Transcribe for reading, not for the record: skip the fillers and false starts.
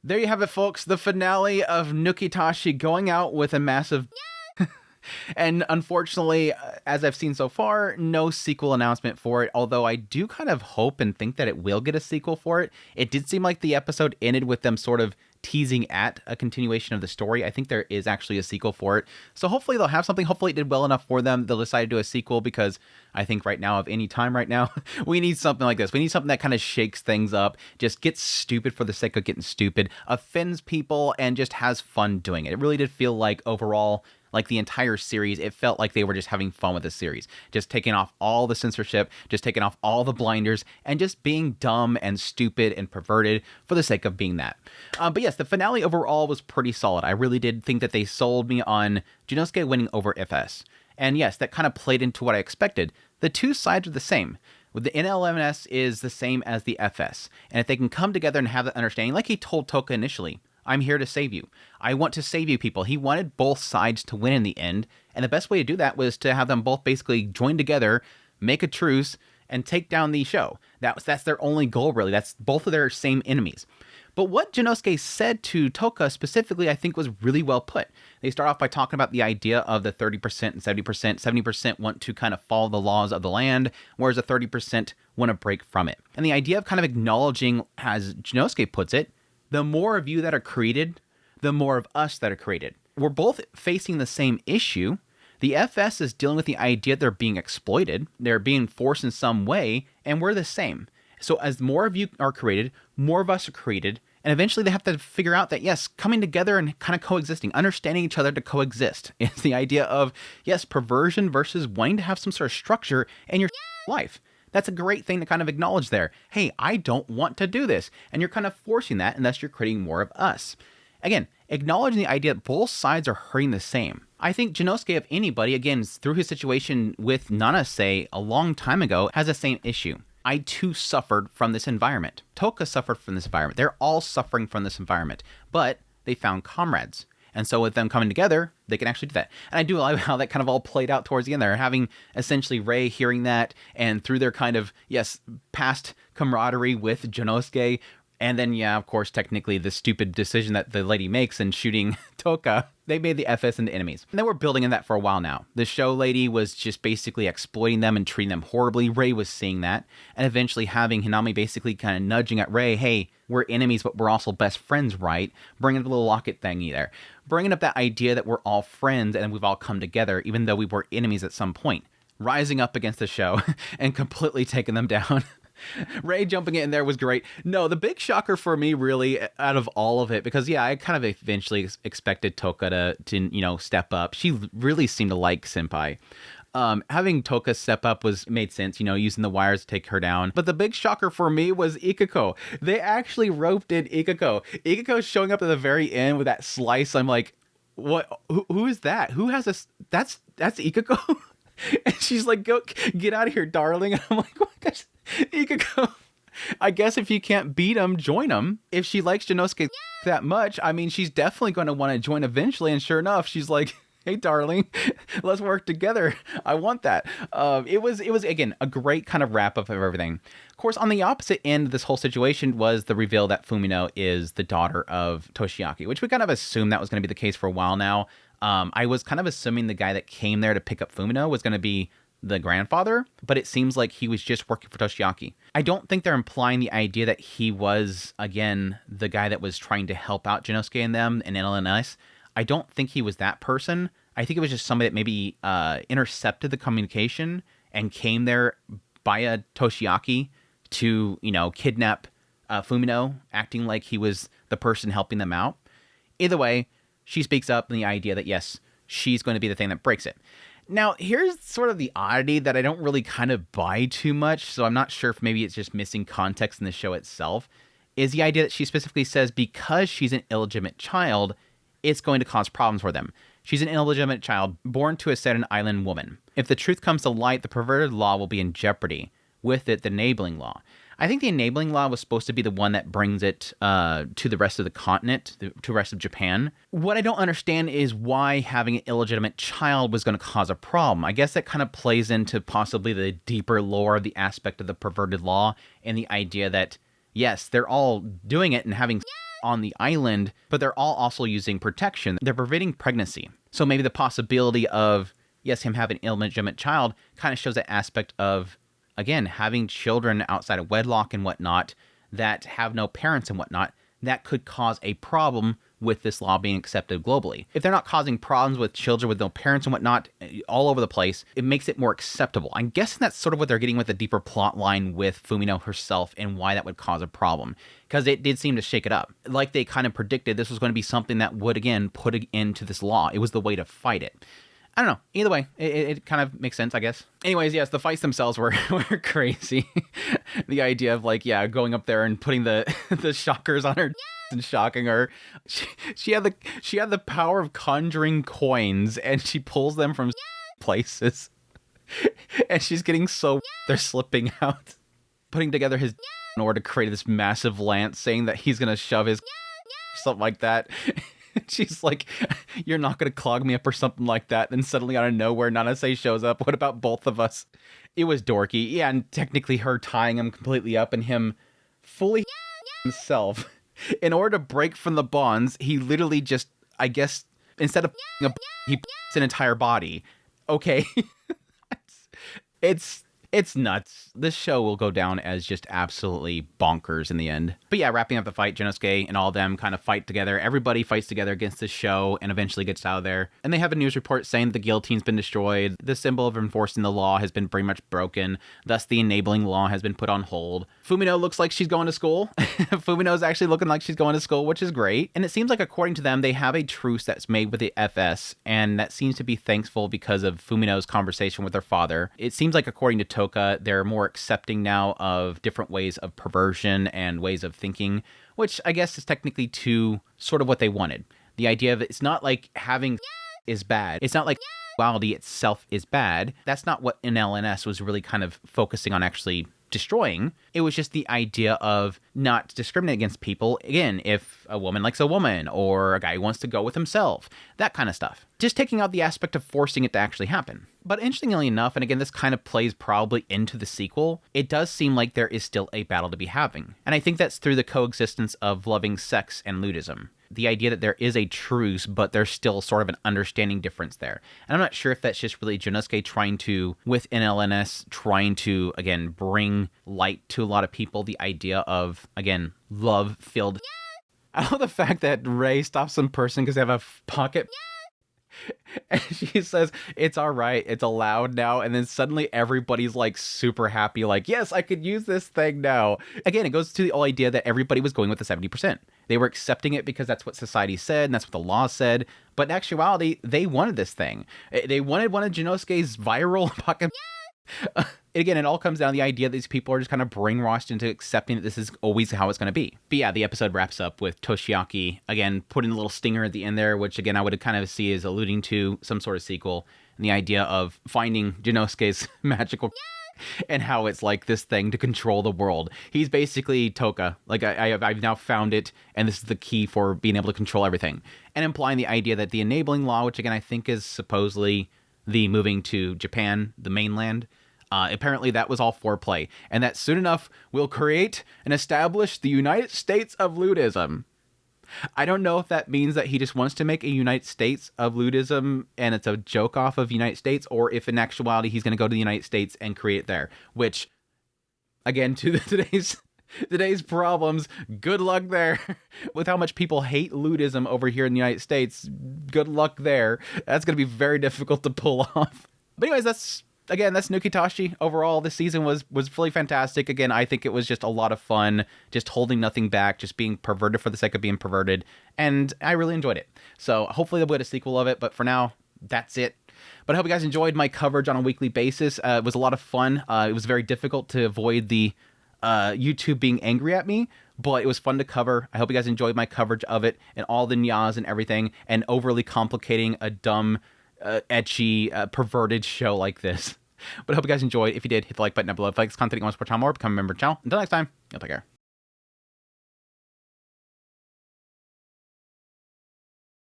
There you have it, folks. The finale of Nukitashi going out with a massive... And unfortunately, as I've seen so far, no sequel announcement for it, although I do kind of hope and think that it will get a sequel for it. It did seem like the episode ended with them sort of teasing at a continuation of the story. I think there is actually a sequel for it. So hopefully they'll have something. Hopefully it did well enough for them. They'll decide to do a sequel because I think right now, of any time right now, we need something like this. We need something that kind of shakes things up, just gets stupid for the sake of getting stupid, offends people, and just has fun doing it. It really did feel like overall, like the entire series, it felt like they were just having fun with the series. Just taking off all the censorship, just taking off all the blinders, and just being dumb and stupid and perverted for the sake of being that. But yes, the finale overall was pretty solid. I really did think that they sold me on Genosuke winning over FS. And yes, that kind of played into what I expected. The two sides are the same. The NLMS is the same as the FS. And if they can come together and have that understanding, like he told Toka initially, I'm here to save you. I want to save you people. He wanted both sides to win in the end. And the best way to do that was to have them both basically join together, make a truce, and take down the show. That's their only goal, really. That's both of their same enemies. But what Genosuke said to Toka specifically, I think, was really well put. They start off by talking about the idea of the 30% and 70%. 70% want to kind of follow the laws of the land, whereas the 30% want to break from it. And the idea of kind of acknowledging, as Genosuke puts it, the more of you that are created, the more of us that are created. We're both facing the same issue. The FS is dealing with the idea they're being exploited, they're being forced in some way, and we're the same. So as more of you are created, more of us are created, and eventually they have to figure out that, yes, coming together and kind of coexisting, understanding each other to coexist, is the idea of, yes, perversion versus wanting to have some sort of structure in your life. That's a great thing to kind of acknowledge there. Hey, I don't want to do this. And you're kind of forcing that, and thus you're creating more of us. Again, acknowledging the idea that both sides are hurting the same. I think Genosuke, if anybody, again, through his situation with Nanase a long time ago, has the same issue. I too suffered from this environment. Toka suffered from this environment. They're all suffering from this environment, but they found comrades. And so with them coming together, they can actually do that. And I do like how that kind of all played out towards the end there, having essentially Rei hearing that, and through their kind of, yes, past camaraderie with Genosuke, and then, yeah, of course, technically the stupid decision that the lady makes in shooting Toka, they made the FS into enemies. And they were building in that for a while now. The show lady was just basically exploiting them and treating them horribly. Rei was seeing that, and eventually having Hinami basically kind of nudging at Rei, hey, we're enemies, but we're also best friends, right? Bringing up the little locket thingy there. Bringing up that idea that we're all friends and we've all come together, even though we were enemies at some point. Rising up against the show and completely taking them down. Rei jumping in there was great. No, the big shocker for me, really, out of all of it, because, yeah, I kind of eventually expected Toka to step up. She really seemed to like Senpai. Having Toka step up made sense, using the wires to take her down. But the big shocker for me was Ikako. They actually roped in Ikako. Ikako showing up at the very end with that slice. I'm like, what? Who is that? Who has a... That's Ikako? And she's like, go get out of here, darling. And I'm like, oh my gosh, Ikako. I guess if you can't beat him, join him. If she likes Genosuke that much, I mean, she's definitely going to want to join eventually. And sure enough, she's like, hey, darling, let's work together. I want that. It was again, a great kind of wrap up of everything. Of course, on the opposite end of this whole situation was the reveal that Fumino is the daughter of Toshiaki, which we kind of assumed that was going to be the case for a while now. I was kind of assuming the guy that came there to pick up Fumino was going to be the grandfather, but it seems like he was just working for Toshiaki. I don't think they're implying the idea that he was, again, the guy that was trying to help out Genosuke and them and NLNS. I don't think he was that person. I think it was just somebody that maybe intercepted the communication and came there via Toshiaki to, kidnap Fumino, acting like he was the person helping them out. Either way, she speaks up in the idea that, yes, she's going to be the thing that breaks it. Now, here's sort of the oddity that I don't really kind of buy too much, so I'm not sure if maybe it's just missing context in the show itself, is the idea that she specifically says because she's an illegitimate child, it's going to cause problems for them. She's an illegitimate child born to a Sedan Island woman. If the truth comes to light, the perverted law will be in jeopardy. With it, the enabling law. I think the enabling law was supposed to be the one that brings it to the rest of the continent, to the rest of Japan. What I don't understand is why having an illegitimate child was going to cause a problem. I guess that kind of plays into possibly the deeper lore of the aspect of the perverted law and the idea that, yes, they're all doing it and having on the island, but they're all also using protection. They're preventing pregnancy. So maybe the possibility of, yes, him having an illegitimate child kind of shows that aspect of, again, having children outside of wedlock and whatnot that have no parents and whatnot, that could cause a problem with this law being accepted globally. If they're not causing problems with children with no parents and whatnot all over the place, it makes it more acceptable. I'm guessing that's sort of what they're getting with the deeper plot line with Fumino herself and why that would cause a problem, because it did seem to shake it up. Like they kind of predicted, this was going to be something that would, again, put it into this law. It was the way to fight it. I don't know. Either way, it kind of makes sense, I guess. Anyways, yes, the fights themselves were crazy. The idea of, like, yeah, going up there and putting the shockers on her and shocking her. She had the power of conjuring coins, and she pulls them from places. And she's getting so they're slipping out. Putting together his in order to create this massive lance, saying that he's going to shove his something like that. She's like, you're not going to clog me up or something like that. Then suddenly out of nowhere, Nanase shows up. What about both of us? It was dorky. Yeah, and technically her tying him completely up and him fully himself. In order to break from the bonds, he literally just, I guess, instead of he an entire body. Okay. It's nuts. This show will go down as just absolutely bonkers in the end. But yeah, wrapping up the fight, Genosuke and all of them kind of fight together. Everybody fights together against this show and eventually gets out of there. And they have a news report saying that the guillotine's been destroyed. The symbol of enforcing the law has been pretty much broken. Thus, the enabling law has been put on hold. Fumino looks like she's going to school. Fumino's actually looking like she's going to school, which is great. And it seems like, according to them, they have a truce that's made with the FS. And that seems to be thankful because of Fumino's conversation with her father. It seems like, according to Toka, they're more accepting now of different ways of perversion and ways of thinking, which I guess is technically to sort of what they wanted. The idea of it's not like having is bad. It's not like sexuality itself is bad. That's not what NLNS was really kind of focusing on actually destroying. It was just the idea of not discriminating against people. Again, if a woman likes a woman or a guy who wants to go with himself, that kind of stuff. Just taking out the aspect of forcing it to actually happen. But interestingly enough, and again, this kind of plays probably into the sequel, it does seem like there is still a battle to be having. And I think that's through the coexistence of loving sex and ludism. The idea that there is a truce, but there's still sort of an understanding difference there. And I'm not sure if that's just really Genosuke trying to, with NLNS, trying to, again, bring light to a lot of people, the idea of, again, love-filled. I love the fact that Ray stops some person because they have a pocket. And she says, it's all right, it's allowed now. And then suddenly everybody's like super happy, like, yes, I could use this thing now. Again, it goes to the whole idea that everybody was going with the 70%. They were accepting it because that's what society said and that's what the law said. But in actuality, they wanted this thing. They wanted one of Genosuke's viral pocket. Again, it all comes down to the idea that these people are just kind of brainwashed into accepting that this is always how it's going to be. But yeah, the episode wraps up with Toshiaki, again, putting a little stinger at the end there, which again, I would kind of see as alluding to some sort of sequel. And the idea of finding Genosuke's magical and how it's like this thing to control the world. He's basically Toka. Like, I've now found it, and this is the key for being able to control everything. And implying the idea that the enabling law, which again, I think is supposedly the moving to Japan, the mainland, apparently that was all foreplay, and that soon enough will create and establish the United States of Ludism. I don't know if that means that he just wants to make a United States of Ludism and it's a joke off of United States, or if in actuality he's going to go to the United States and create it there, which, again, to today's problems, good luck there. With how much people hate Ludism over here in the United States, good luck there. That's going to be very difficult to pull off. But anyways, that's Nukitashi. Overall, this season was really fantastic. Again, I think it was just a lot of fun, just holding nothing back, just being perverted for the sake of being perverted, and I really enjoyed it. So hopefully they'll get a sequel of it, but for now, that's it. But I hope you guys enjoyed my coverage on a weekly basis. It was a lot of fun. It was very difficult to avoid the YouTube being angry at me, but it was fun to cover. I hope you guys enjoyed my coverage of it and all the nyas and everything, and overly complicating a dumb, etchy, perverted show like this. But I hope you guys enjoyed. If you did, hit the like button down below. If you like this content, you want to support the channel more, become a member of the channel. Until next time, y'all take care.